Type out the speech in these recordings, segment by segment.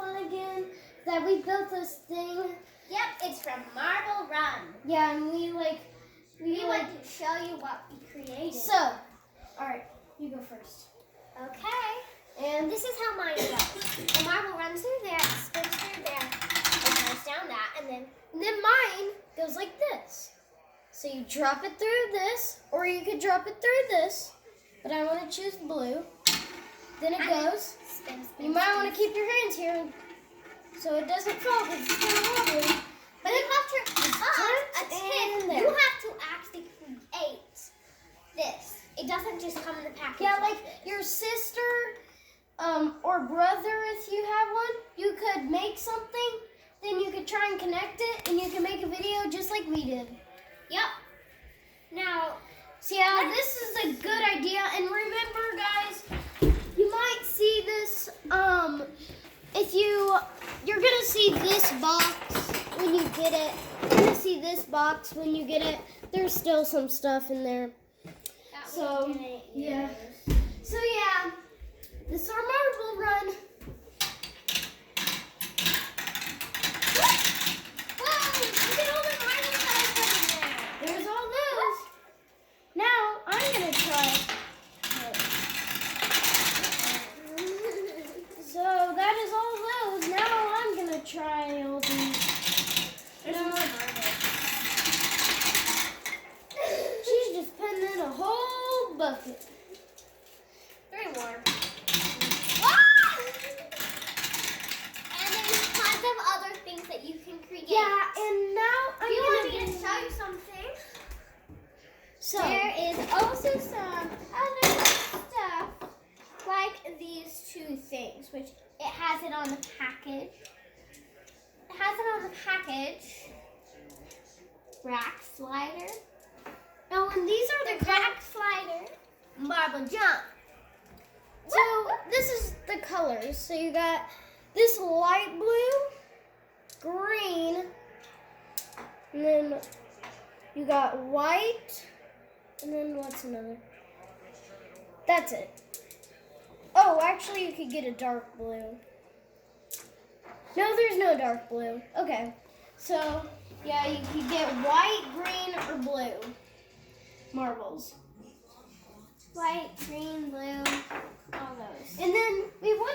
fun again that we built this thing. Yep, it's from Marble Run. Yeah, and we want to show you what we created. So, all right, you go first. Okay. And this is how mine goes. The marble runs through there, spins through there, and goes down that, and then mine goes like this. So you drop it through this, or you could drop it through this, but I want to choose blue. Then it goes. You might want to keep your hands here so it doesn't fall because it's kind of wobbly. But you have to, you have to actually create this. It doesn't just come in the package. Yeah, like your sister or brother, if you have one, you could make something, then you could try and connect it, and you can make a video just like we did. Yep. Now, so yeah, this is a good idea, and remember, guys, you might see this, if you're gonna see this box when you get it. You're gonna see this box when you get it. There's still some stuff in there. So, yeah. So, yeah, this is our Marble Run. Whoa, look at all the marbles that I put in there. There's all those. Now, I'm going to try. So, that is all those. Now, I'm going to try all these. There's more marbles. She's just putting in a whole bucket. 3 more. And there's tons of other things that you can create. Yeah, and now I'm you going want me to show you something? So, there is also some other stuff like these 2 things, which it has it on the package. It has it on the package. Rack slider. oh, and these are the Rack slider. Marble jump. So this is the colors. So you got this light blue, green, and then you got white, and then what's another? That's it. Oh, actually you could get a dark blue. No, there's no dark blue. Okay. So, yeah, you could get white, green, or blue marbles. White, green, blue, all those. And then we were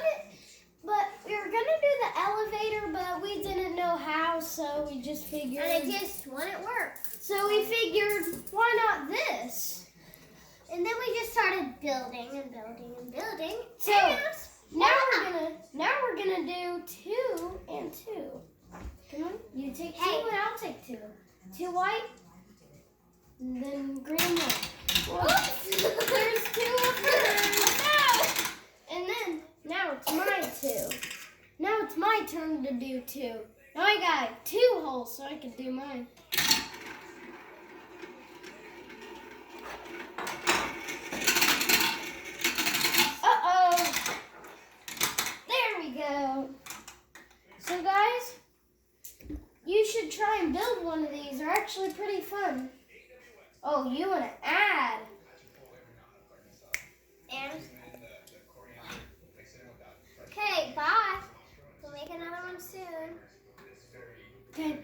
gonna do the elevator, but we didn't know how, so we just figured. And it just wouldn't work. So we figured, why not this? And then we just started building and building and building. So now we're gonna do 2 and 2. Come on, you take 2 and I'll take 2. 2 white, and then green one. Oops. There's 2 of hers. And then, now it's my 2. Now it's my turn to do 2. Now I got 2 holes so I can do mine. Uh-oh. There we go. So guys, you should try and build one of these. They're actually pretty fun. Oh, you want to add. And okay, bye. We'll make another one soon. Okay.